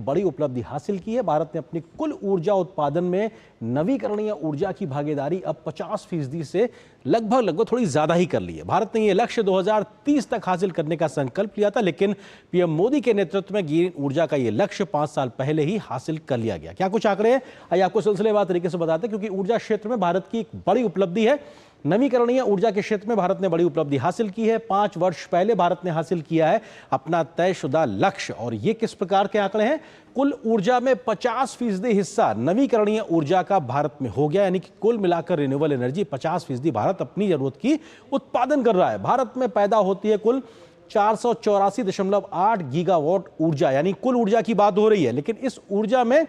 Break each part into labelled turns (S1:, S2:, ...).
S1: बड़ी उपलब्धि हासिल की है। भारत ने अपनी कुल ऊर्जा उत्पादन में नवीकरणीय ऊर्जा की भागीदारी अब 50% से लगभग थोड़ी ज्यादा ही कर ली है। भारत ने यह लक्ष्य 2030 तक हासिल करने का संकल्प लिया था, लेकिन पीएम मोदी के नेतृत्व में ग्रीन ऊर्जा का यह लक्ष्य 5 साल पहले ही हासिल कर लिया गया। क्या कुछ आंकड़े हैं, आइए आपको सिलसिलेवार तरीके से बताते हैं, क्योंकि ऊर्जा क्षेत्र में भारत की एक बड़ी उपलब्धि है। नवीकरणीय ऊर्जा के क्षेत्र में भारत ने बड़ी उपलब्धि हासिल की है। 5 वर्ष पहले भारत ने हासिल किया है अपना तयशुदा लक्ष्य। और ये किस प्रकार के आंकड़े हैं? कुल ऊर्जा में 50% हिस्सा नवीकरणीय ऊर्जा का भारत में हो गया, यानी कि कुल मिलाकर रिन्यूएबल एनर्जी 50% भारत अपनी जरूरत की उत्पादन कर रहा है। भारत में पैदा होती है कुल 484.8 गीगावाट ऊर्जा, यानी कुल ऊर्जा की बात हो रही है, लेकिन इस ऊर्जा में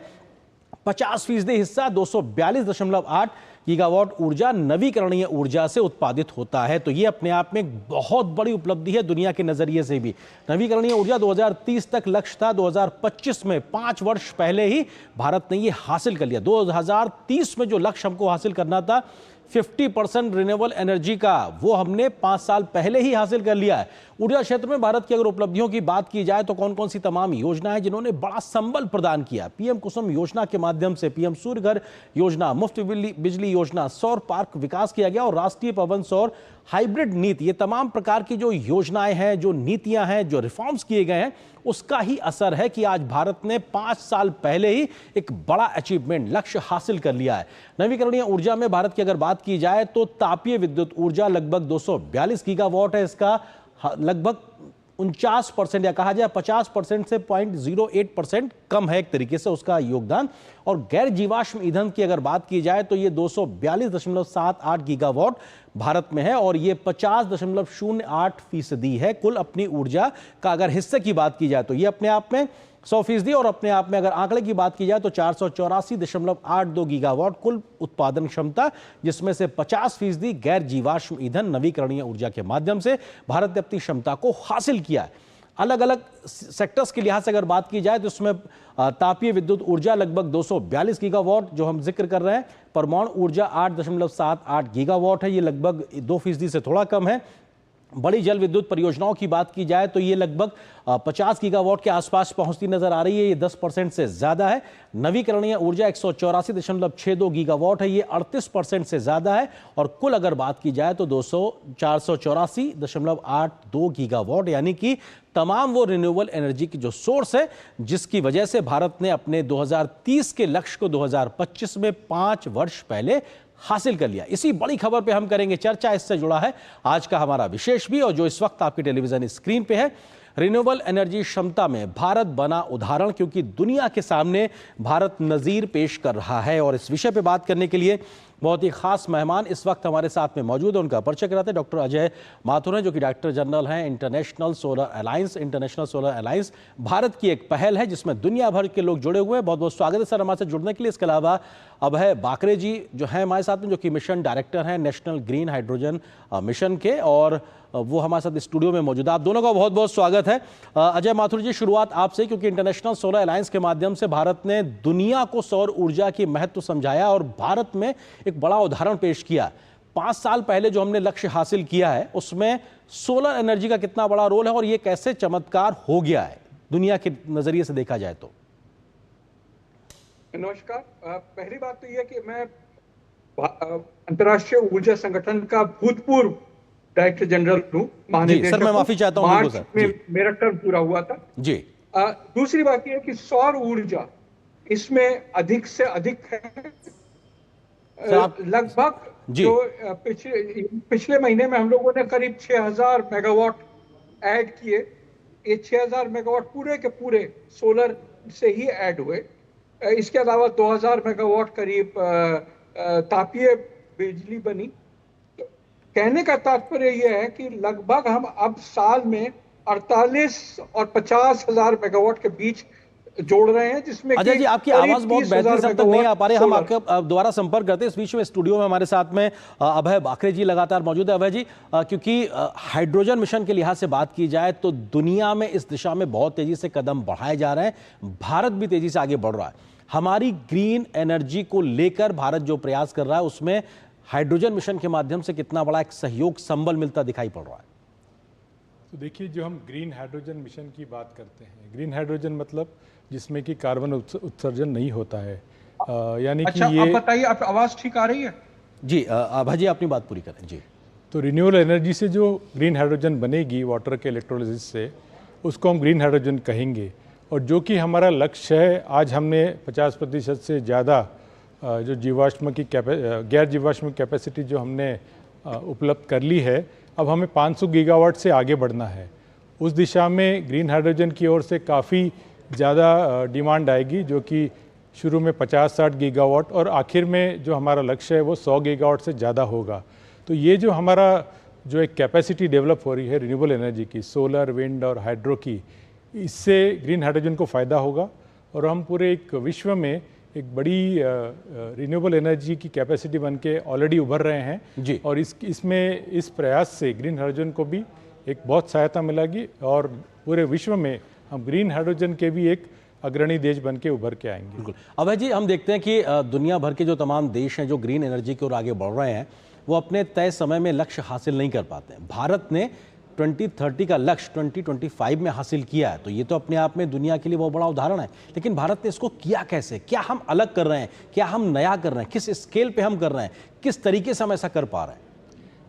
S1: 50% हिस्सा 242.8 गीगावाट ऊर्जा नवीकरणीय ऊर्जा से उत्पादित होता है। तो ये अपने आप में एक बहुत बड़ी उपलब्धि है दुनिया के नजरिए से भी। नवीकरणीय ऊर्जा 2030 तक लक्ष्य था, 2025 में 5 वर्ष पहले ही भारत ने ये हासिल कर लिया। 2030 में जो लक्ष्य हमको हासिल करना था 50% रिन्यूएबल एनर्जी का, वो हमने 5 साल पहले ही हासिल कर लिया है। ऊर्जा क्षेत्र में भारत की अगर उपलब्धियों की बात की जाए तो कौन कौन सी तमाम योजनाएं जिन्होंने बड़ा संबल प्रदान किया। पीएम कुसुम योजना के माध्यम से पीएम सूर्य घर योजना, मुफ्त बिजली योजना, सौर पार्क विकास किया गया और राष्ट्रीय पवन सौर हाइब्रिड नीति, ये तमाम प्रकार की जो योजनाएं हैं, जो नीतियां हैं, जो रिफॉर्म्स किए गए हैं, उसका ही असर है कि आज भारत ने 5 साल पहले ही एक बड़ा अचीवमेंट, लक्ष्य हासिल कर लिया है। नवीकरणीय ऊर्जा में भारत की अगर बात की जाए तो तापीय विद्युत ऊर्जा लगभग 242 गीगावाट है। इसका लगभग 49% या कहा जाए 50% से 0.08% कम है एक तरीके से उसका योगदान। और गैर जीवाश्म ईंधन की अगर बात की जाए तो ये 242.78 गीगावाट भारत में है और ये 50.08% है कुल अपनी ऊर्जा का अगर हिस्से की बात की जाए तो ये अपने आप में 100%। और अपने आप में अगर आंकड़े की बात की जाए तो 484.82 गीगावाट कुल उत्पादन क्षमता, जिसमें से 50% गैर जीवाश्म ईंधन नवीकरणीय ऊर्जा के माध्यम से भारत ने अपनी क्षमता को हासिल किया है। अलग अलग सेक्टर्स के लिहाज से अगर बात की जाए तो उसमें तापीय विद्युत ऊर्जा लगभग 242 गीगावाट जो हम जिक्र कर रहे हैं, परमाणु ऊर्जा 8.78 गीगावाट है, ये लगभग 2% से थोड़ा कम है। बड़ी जल विद्युत परियोजनाओं की बात की जाए तो ये लगभग 50 गीगावाट के आसपास पहुंचती नजर आ रही है, ये 10% से ज्यादा है। नवीकरणीय ऊर्जा 184.62 गीगावाट है, ये 38% से ज्यादा है। और कुल अगर बात की जाए तो 484.82 गीगावाट, यानी कि तमाम वो रिन्यूएबल एनर्जी की जो सोर्स है, जिसकी वजह से भारत ने अपने 2030 के लक्ष्य को 2025 में 5 वर्ष पहले हासिल कर लिया। इसी बड़ी खबर पे हम करेंगे चर्चा। इससे जुड़ा है आज का हमारा विशेष भी, और जो इस वक्त आपकी टेलीविजन स्क्रीन पे है। रिन्यूएबल एनर्जी क्षमता में भारत बना उदाहरण, क्योंकि दुनिया के सामने भारत नजीर पेश कर रहा है। और इस विषय पे बात करने के लिए बहुत ही खास मेहमान इस वक्त हमारे साथ में मौजूद है। उनका परिचय कराते हैं। डॉक्टर अजय माथुर हैं, जो कि डायरेक्टर जनरल हैं international solar alliance. International solar alliance Bharat की एक पहल है जिसमें दुनिया भर के लोग जुड़े हुए हैं। बहुत बहुत स्वागत है सर हमारे साथ जुड़ने के लिए। इसके अलावा अभय बाकरे जी जो हैं हमारे साथ में, जो कि मिशन डायरेक्टर हैं नेशनल ग्रीन हाइड्रोजन मिशन के, और वो हमारे साथ स्टूडियो में मौजूद है। आप दोनों का बहुत बहुत स्वागत है। अजय माथुर जी, शुरुआत आपसे, क्योंकि इंटरनेशनल सोलर अलायंस के माध्यम से भारत ने दुनिया को सौर ऊर्जा की महत्व समझाया और भारत में एक बड़ा उदाहरण पेश किया। 5 साल पहले जो हमने लक्ष्य हासिल किया है उसमें सोलर एनर्जी का कितना बड़ा रोल है और ये कैसे चमत्कार हो गया है दुनिया के नजरिए से देखा जाए तो।
S2: नमस्कार। पहली बात तो यह कि मैं अंतर्राष्ट्रीय ऊर्जा संगठन का भूतपूर्व डायरेक्टर जनरल हूँ।
S1: सर मैं माफी चाहता हूँ,
S2: मार्च में मेरा टर्म पूरा हुआ था
S1: जी।
S2: दूसरी बात यह कि सौर ऊर्जा इसमें अधिक से अधिक है। लगभग जो पिछले महीने में हम लोगों ने करीब 6000 मेगावाट ऐड किए। ये 6000 मेगावाट पूरे के पूरे सोलर से ही ऐड हुए। इसके अलावा 2000 मेगावाट करीब तापीय बिजली बनी। तो कहने का तात्पर्य यह है कि लगभग हम अब साल में 48 और 50,000 मेगावाट के बीच जोड़ रहे हैं, जिसमें
S1: अजय जी आपकी आवाज बहुत बेहतरीन तक नहीं आ पा रही। हम आपका दोबारा संपर्क करते हैं। इस बीच में स्टूडियो में हमारे साथ में अभय बाकरे जी लगातार मौजूद है। अभय जी, क्योंकि हाइड्रोजन मिशन के लिहाज से बात की जाए तो दुनिया में इस दिशा में बहुत तेजी से कदम बढ़ाए जा रहे हैं, भारत भी तेजी से आगे बढ़ रहा है। हमारी ग्रीन एनर्जी को लेकर भारत जो प्रयास कर रहा है उसमें हाइड्रोजन मिशन के माध्यम से कितना बड़ा एक सहयोग संबल मिलता दिखाई पड़ रहा है।
S3: तो देखिए, जो हम ग्रीन हाइड्रोजन मिशन की बात करते हैं, ग्रीन हाइड्रोजन मतलब जिसमें कि कार्बन उत्सर्जन नहीं होता है, यानी कि
S2: अच्छा,
S3: ये।
S2: आप बताइए, आप आवाज ठीक आ रही है?
S1: जी आभा जी अपनी बात पूरी करें जी।
S3: तो रिन्यूएबल एनर्जी से जो ग्रीन हाइड्रोजन बनेगी वाटर के इलेक्ट्रोलिसिस से, उसको हम ग्रीन हाइड्रोजन कहेंगे। और जो कि हमारा लक्ष्य है, आज हमने 50% से ज़्यादा जो जीवाश्म की गैर जीवाश्म कैपेसिटी जो हमने उपलब्ध कर ली है, अब हमें 500 गीगावाट से आगे बढ़ना है। उस दिशा में ग्रीन हाइड्रोजन की ओर से काफ़ी ज़्यादा डिमांड आएगी, जो कि शुरू में 50-60 गीगावाट और आखिर में जो हमारा लक्ष्य है वो 100 गीगावाट से ज़्यादा होगा। तो ये जो हमारा जो एक कैपेसिटी डेवलप हो रही है रिन्यूएबल एनर्जी की, सोलर, विंड और हाइड्रो की, इससे ग्रीन हाइड्रोजन को फ़ायदा होगा और हम पूरे एक विश्व में एक बड़ी रिन्यूएबल एनर्जी की कैपेसिटी बन के ऑलरेडी उभर रहे हैं
S1: जी।
S3: और इस प्रयास से ग्रीन हाइड्रोजन को भी एक बहुत सहायता मिलेगी और पूरे विश्व में हम ग्रीन हाइड्रोजन के भी एक अग्रणी देश बन के उभर के आएंगे।
S1: बिल्कुल। अभय जी, हम देखते हैं कि दुनिया भर के जो तमाम देश हैं जो ग्रीन एनर्जी की ओर आगे बढ़ रहे हैं, वो अपने तय समय में लक्ष्य हासिल नहीं कर पाते हैं। भारत ने 2030 का लक्ष्य 2025 में हासिल किया है, तो ये तो अपने आप में दुनिया के लिए बहुत बड़ा उदाहरण है। लेकिन भारत ने इसको किया कैसे? क्या हम अलग कर रहे हैं? क्या हम नया कर रहे हैं? किस स्केल पे हम कर रहे हैं? किस तरीके से हम ऐसा कर पा रहे हैं?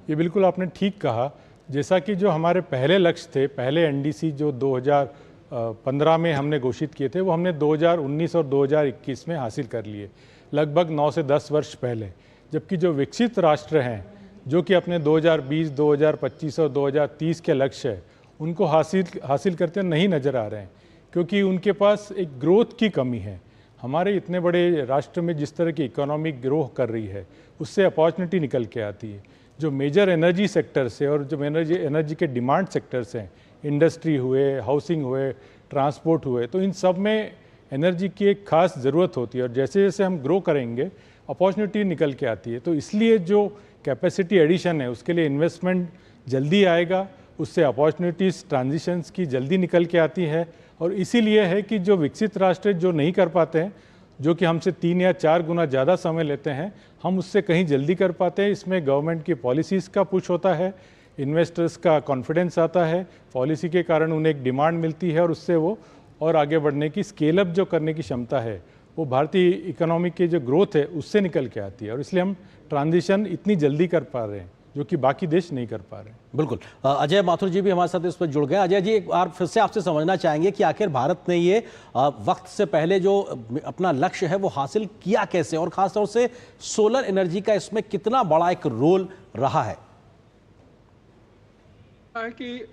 S3: ये बिल्कुल आपने ठीक कहा। जैसा कि जो हमारे पहले लक्ष्य थे, पहले एनडीसी जो 2015 में हमने घोषित किए थे, वो हमने 2019 और 2021 में हासिल कर लिए, लगभग 9 से 10 वर्ष पहले। जबकि जो विकसित राष्ट्र हैं, जो कि अपने 2020, 2025 और 2030 के लक्ष्य है, उनको हासिल करते नहीं नज़र आ रहे हैं, क्योंकि उनके पास एक ग्रोथ की कमी है। हमारे इतने बड़े राष्ट्र में जिस तरह की इकोनॉमिक ग्रो कर रही है, उससे अपॉर्चुनिटी निकल के आती है। जो मेजर एनर्जी सेक्टर से और जो एनर्जी के डिमांड सेक्टर्स हैं, इंडस्ट्री हुए, हाउसिंग हुए, ट्रांसपोर्ट हुए, तो इन सब में एनर्जी की एक खास ज़रूरत होती है और जैसे जैसे हम ग्रो करेंगे अपॉर्चुनिटी निकल के आती है। तो इसलिए जो कैपेसिटी एडिशन है, उसके लिए इन्वेस्टमेंट जल्दी आएगा, उससे अपॉर्चुनिटीज़ ट्रांजिशंस की जल्दी निकल के आती है। और इसीलिए है कि जो विकसित राष्ट्र जो नहीं कर पाते हैं, जो कि हमसे 3 या 4 गुना ज़्यादा समय लेते हैं, हम उससे कहीं जल्दी कर पाते हैं। इसमें गवर्नमेंट की पॉलिसीज़ का पुश होता है, इन्वेस्टर्स का कॉन्फिडेंस आता है, पॉलिसी के कारण उन्हें एक डिमांड मिलती है और उससे वो और आगे बढ़ने की, स्केल अप जो करने की क्षमता है, वो भारतीय इकोनॉमी की जो ग्रोथ है उससे निकल के आती है। और इसलिए हम ट्रांजिशन इतनी जल्दी कर पा रहे हैं, जो कि बाकी देश नहीं कर पा रहे हैं।
S1: बिल्कुल। अजय माथुर जी भी हमारे साथ इस पर जुड़ गए। अजय जी, एक बार फिर से आपसे समझना चाहेंगे कि आखिर भारत ने ये वक्त से पहले जो अपना लक्ष्य है वो हासिल किया कैसे, और खासतौर से सोलर एनर्जी का इसमें कितना बड़ा एक रोल रहा है?
S2: कि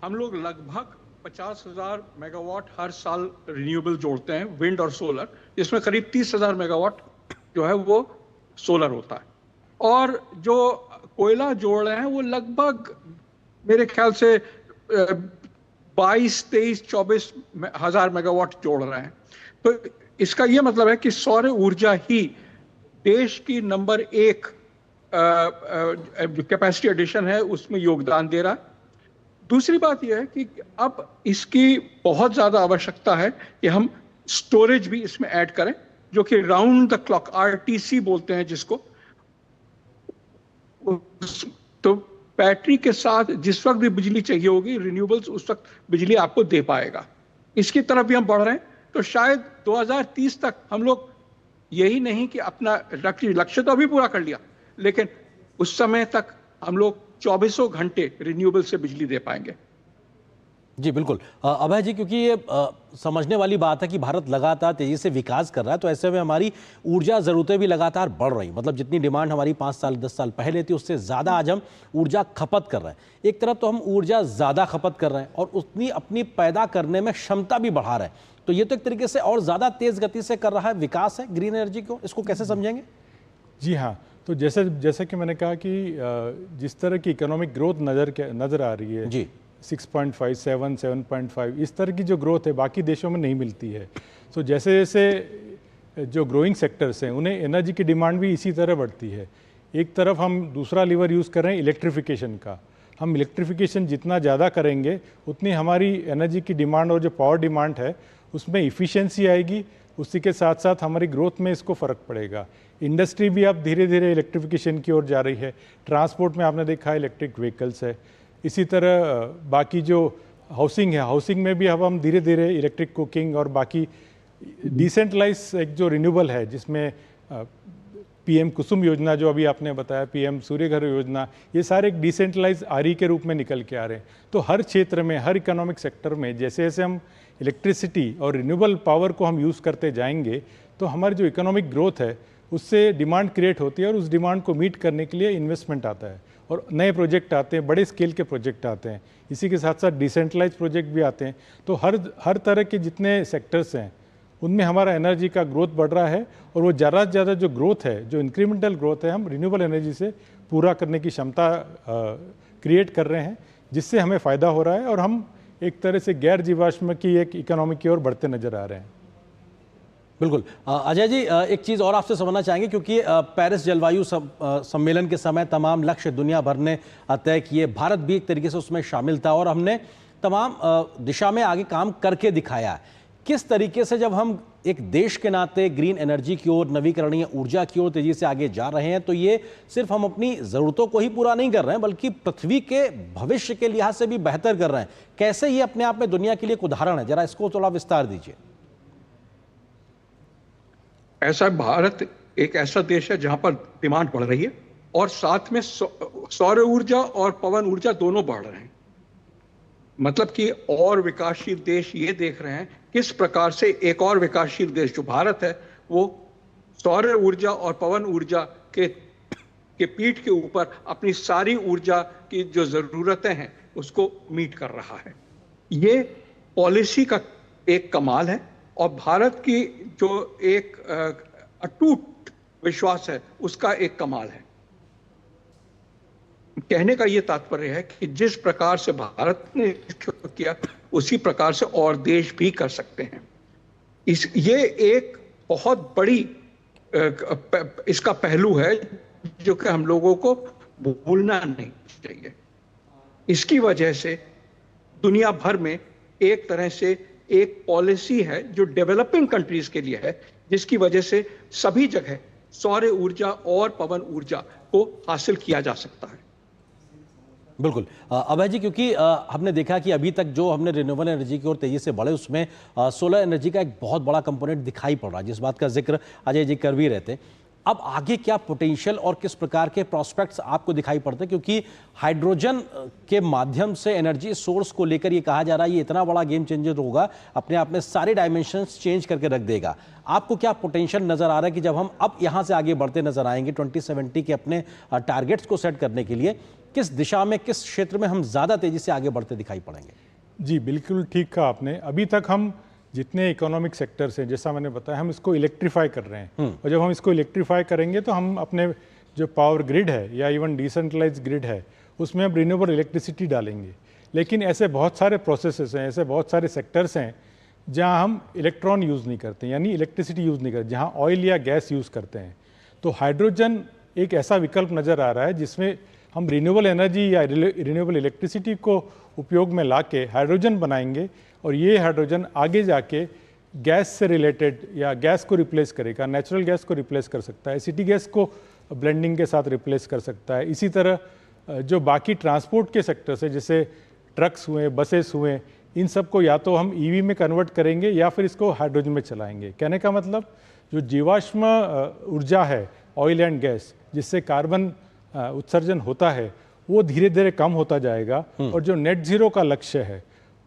S2: हम लोग लगभग 50,000 मेगावाट हर साल रिन्यूएबल जोड़ते हैं, विंड और सोलर, जिसमें करीब 30,000 मेगावाट जो है वो सोलर होता है। और जो कोयला जोड़ रहे हैं वो लगभग मेरे ख्याल से 22, 23, 24 हजार मेगावाट जोड़ रहे हैं। तो इसका ये मतलब है कि सौर ऊर्जा ही देश की नंबर 1 जो कैपेसिटी एडिशन है उसमें योगदान दे रहा है। दूसरी बात यह है कि अब इसकी बहुत ज़्यादा आवश्यकता है कि हम स्टोरेज भी इसमें ऐड करें, जो कि राउंड द क्लॉक RTC बोलते हैं जिसको। तो बैटरी के साथ जिस वक्त भी बिजली चाहिए होगी, रिन्यूएबल्स उस वक्त बिजली आपको दे पाएगा। इसकी तरफ भी हम बढ़ रहे हैं। तो शायद 2030 तक हम लोग यही नहीं कि अपना लक्ष्य तो अभी पूरा कर लिया, लेकिन उस समय तक हम लोग 24 घंटे रिन्यूएबल से बिजली दे पाएंगे।
S1: जी बिल्कुल। अभय जी, क्योंकि ये समझने वाली बात है कि भारत लगातार तेजी से विकास कर रहा है, तो ऐसे में हमारी ऊर्जा ज़रूरतें भी लगातार बढ़ रही। मतलब जितनी डिमांड हमारी 5 साल 10 साल पहले थी, उससे ज़्यादा आज हम ऊर्जा खपत कर रहे हैं। एक तरफ तो हम ऊर्जा ज़्यादा खपत कर रहे हैं और उतनी अपनी पैदा करने में क्षमता भी बढ़ा रहे हैं, तो ये तो एक तरीके से और ज़्यादा तेज़ गति से कर रहा है विकास है ग्रीन एनर्जी को। इसको कैसे समझेंगे?
S3: जी हाँ, तो जैसे कि मैंने कहा कि जिस तरह की इकोनॉमिक ग्रोथ नज़र आ रही है जी, 6.5, 7, 7.5, इस तरह की जो ग्रोथ है बाकी देशों में नहीं मिलती है। तो जैसे जैसे जो ग्रोइंग सेक्टर्स हैं, उन्हें एनर्जी की डिमांड भी इसी तरह बढ़ती है। एक तरफ हम दूसरा लीवर यूज़ कर रहे हैं इलेक्ट्रिफिकेशन का। हम इलेक्ट्रिफिकेशन जितना ज़्यादा करेंगे, उतनी हमारी एनर्जी की डिमांड और जो पावर डिमांड है उसमें इफ़िशियंसी आएगी। उसी के साथ साथ हमारी ग्रोथ में इसको फ़र्क पड़ेगा। इंडस्ट्री भी अब धीरे धीरे इलेक्ट्रिफिकेशन की ओर जा रही है। ट्रांसपोर्ट में आपने देखा इलेक्ट्रिक व्हीकल्स है, इसी तरह बाकी जो हाउसिंग है, हाउसिंग में भी अब हम धीरे धीरे इलेक्ट्रिक कुकिंग और बाकी डिसेंट्रलाइज एक जो रिन्यूएबल है, जिसमें पीएम कुसुम योजना जो अभी आपने बताया, पीएम सूर्य घर योजना, ये सारे एक डिसेंट्रलाइज आरई के रूप में निकल के आ रहे हैं। तो हर क्षेत्र में, हर इकोनॉमिक सेक्टर में जैसे जैसे हम इलेक्ट्रिसिटी और रिन्यूएबल पावर को हम यूज़ करते जाएंगे, तो हमारी जो इकोनॉमिक ग्रोथ है उससे डिमांड क्रिएट होती है और उस डिमांड को मीट करने के लिए इन्वेस्टमेंट आता है और नए प्रोजेक्ट आते हैं, बड़े स्केल के प्रोजेक्ट आते हैं। इसी के साथ साथ डिसेंट्रलाइज प्रोजेक्ट भी आते हैं। तो हर तरह के जितने सेक्टर्स हैं उनमें हमारा एनर्जी का ग्रोथ बढ़ रहा है और वो ज़्यादा से ज़्यादा जो ग्रोथ है, जो इंक्रीमेंटल ग्रोथ है, हम रिन्यूएबल एनर्जी से पूरा करने की क्षमता क्रिएट कर रहे हैं, जिससे हमें फ़ायदा हो रहा है और हम एक तरह से गैर जीवाश्म की एक इकोनॉमी की ओर बढ़ते नजर आ रहे हैं।
S1: बिल्कुल। अजय जी, एक चीज़ और आपसे समझना चाहेंगे, क्योंकि पेरिस जलवायु सम्मेलन के समय तमाम लक्ष्य दुनिया भर ने तय किए, भारत भी एक तरीके से उसमें शामिल था और हमने तमाम दिशा में आगे काम करके दिखाया। किस तरीके से जब हम एक देश के नाते ग्रीन एनर्जी की ओर, नवीकरणीय ऊर्जा की ओर तेजी से आगे जा रहे हैं, तो ये सिर्फ हम अपनी ज़रूरतों को ही पूरा नहीं कर रहे हैं बल्कि पृथ्वी के भविष्य के लिहाज से भी बेहतर कर रहे हैं। कैसे ये अपने आप में दुनिया के लिए एक उदाहरण है, जरा इसको थोड़ा विस्तार दीजिए।
S2: ऐसा भारत एक ऐसा देश है जहां पर डिमांड बढ़ रही है और साथ में सौर ऊर्जा और पवन ऊर्जा दोनों बढ़ रहे हैं। मतलब कि और विकासशील देश ये देख रहे हैं किस प्रकार से एक और विकासशील देश जो भारत है वो सौर ऊर्जा और पवन ऊर्जा के पीठ के ऊपर अपनी सारी ऊर्जा की जो जरूरतें हैं उसको मीट कर रहा है। ये पॉलिसी का एक कमाल है और भारत की जो एक अटूट विश्वास है उसका एक कमाल है। कहने का यह तात्पर्य है कि जिस प्रकार से भारत ने किया उसी प्रकार से और देश भी कर सकते हैं। ये एक बहुत बड़ी इसका पहलू है जो कि हम लोगों को भूलना नहीं चाहिए। इसकी वजह से दुनिया भर में एक तरह से एक पॉलिसी है जो डेवलपिंग कंट्रीज के लिए है, जिसकी वजह से सभी जगह सौर ऊर्जा और पवन ऊर्जा को हासिल किया जा सकता है।
S1: बिल्कुल। अभय जी, क्योंकि हमने देखा कि अभी तक जो हमने रिन्यूएबल एनर्जी की ओर तेजी से बढ़े उसमें सोलर एनर्जी का एक बहुत बड़ा कंपोनेंट दिखाई पड़ रहा है, जिस बात का जिक्र अजय जी कर भी रहे थे। अब आगे क्या पोटेंशियल और किस प्रकार के प्रोस्पेक्ट्स आपको दिखाई पड़ते हैं, क्योंकि हाइड्रोजन के माध्यम से एनर्जी सोर्स को लेकर ये कहा जा रहा है ये इतना बड़ा गेम चेंजर होगा, अपने आप में सारे डायमेंशंस चेंज करके रख देगा। आपको क्या पोटेंशियल नजर आ रहा है कि जब हम अब यहाँ से आगे बढ़ते नजर आएंगे 2070 के अपने टारगेट्स को सेट करने के लिए, किस दिशा में, किस क्षेत्र में हम ज़्यादा तेजी से आगे बढ़ते दिखाई पड़ेंगे?
S3: जी बिल्कुल ठीक कहा आपने। अभी तक हम जितने इकोनॉमिक सेक्टर्स हैं, जैसा मैंने बताया, हम इसको इलेक्ट्रीफाई कर रहे हैं और जब हम इसको इलेक्ट्रीफाई करेंगे तो हम अपने जो पावर ग्रिड है या इवन डिसेंट्रलाइज ग्रिड है उसमें हम रिन्यूएबल इलेक्ट्रिसिटी डालेंगे। लेकिन ऐसे बहुत सारे प्रोसेसेस हैं, ऐसे बहुत सारे सेक्टर्स हैं जहाँ हम इलेक्ट्रॉन यूज़ नहीं करते, यानी इलेक्ट्रिसिटी यूज़ नहीं करते, जहाँ ऑयल या गैस यूज़ करते हैं। तो हाइड्रोजन एक ऐसा विकल्प नज़र आ रहा है जिसमें हम रिन्यूएबल एनर्जी या रिन्यूएबल इलेक्ट्रिसिटी को उपयोग में ला के हाइड्रोजन बनाएंगे और ये हाइड्रोजन आगे जाके गैस से रिलेटेड या गैस को रिप्लेस करेगा, नेचुरल गैस को रिप्लेस कर सकता है, सिटी गैस को ब्लेंडिंग के साथ रिप्लेस कर सकता है। इसी तरह जो बाकी ट्रांसपोर्ट के सेक्टर्स है, जैसे ट्रक्स हुए, बसेस हुए, इन सब को या तो हम ईवी में कन्वर्ट करेंगे या फिर इसको हाइड्रोजन में चलाएंगे। कहने का मतलब जो जीवाश्म ऊर्जा है, ऑयल एंड गैस, जिससे कार्बन उत्सर्जन होता है, वो धीरे धीरे कम होता जाएगा और जो नेट जीरो का लक्ष्य है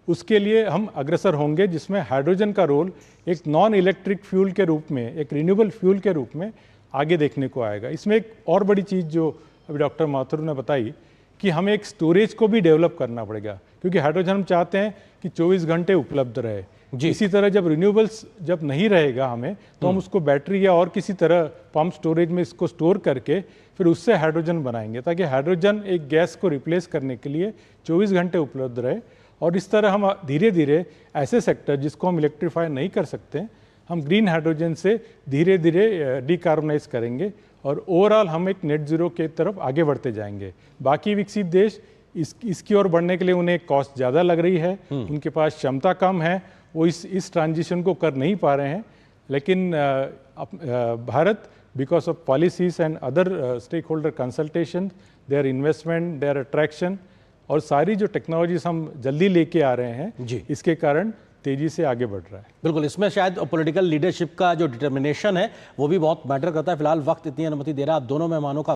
S3: उसके लिए हम अग्रसर होंगे, जिसमें हाइड्रोजन का रोल एक नॉन इलेक्ट्रिक फ्यूल के रूप में, एक रिन्यूएबल फ्यूल के रूप में आगे देखने को आएगा। इसमें एक और बड़ी चीज़ जो अभी डॉक्टर माथुर ने बताई कि हमें एक स्टोरेज को भी डेवलप करना पड़ेगा, क्योंकि हाइड्रोजन हम चाहते हैं कि 24 घंटे उपलब्ध रहे। इसी तरह जब रिन्यूएबल्स जब नहीं रहेगा हमें, तो हम उसको बैटरी या और किसी तरह पंप स्टोरेज में इसको स्टोर करके फिर उससे हाइड्रोजन बनाएंगे, ताकि हाइड्रोजन एक गैस को रिप्लेस करने के लिए 24 घंटे उपलब्ध रहे। और इस तरह हम धीरे धीरे ऐसे सेक्टर जिसको हम इलेक्ट्रीफाई नहीं कर सकते, हम ग्रीन हाइड्रोजन से धीरे धीरे डिकार्बोनाइज करेंगे और ओवरऑल हम एक नेट जीरो के तरफ आगे बढ़ते जाएंगे। बाकी विकसित देश इसकी ओर बढ़ने के लिए उन्हें कॉस्ट ज़्यादा लग रही है, उनके पास क्षमता कम है, वो इस ट्रांजिशन को कर नहीं पा रहे हैं। लेकिन Bharat, because of policies and other stake holder consultation, their investment, their attraction, और सारी जो टेक्नोलॉजीज हम जल्दी लेके आ रहे हैं
S1: जी।
S3: इसके कारण तेजी से आगे बढ़ रहा है।
S1: बिल्कुल, इसमें शायद पॉलिटिकल लीडरशिप का जो डिटर्मिनेशन है वो भी बहुत मैटर करता है। फिलहाल वक्त इतनी अनुमति दे रहा है। आप दोनों मेहमानों का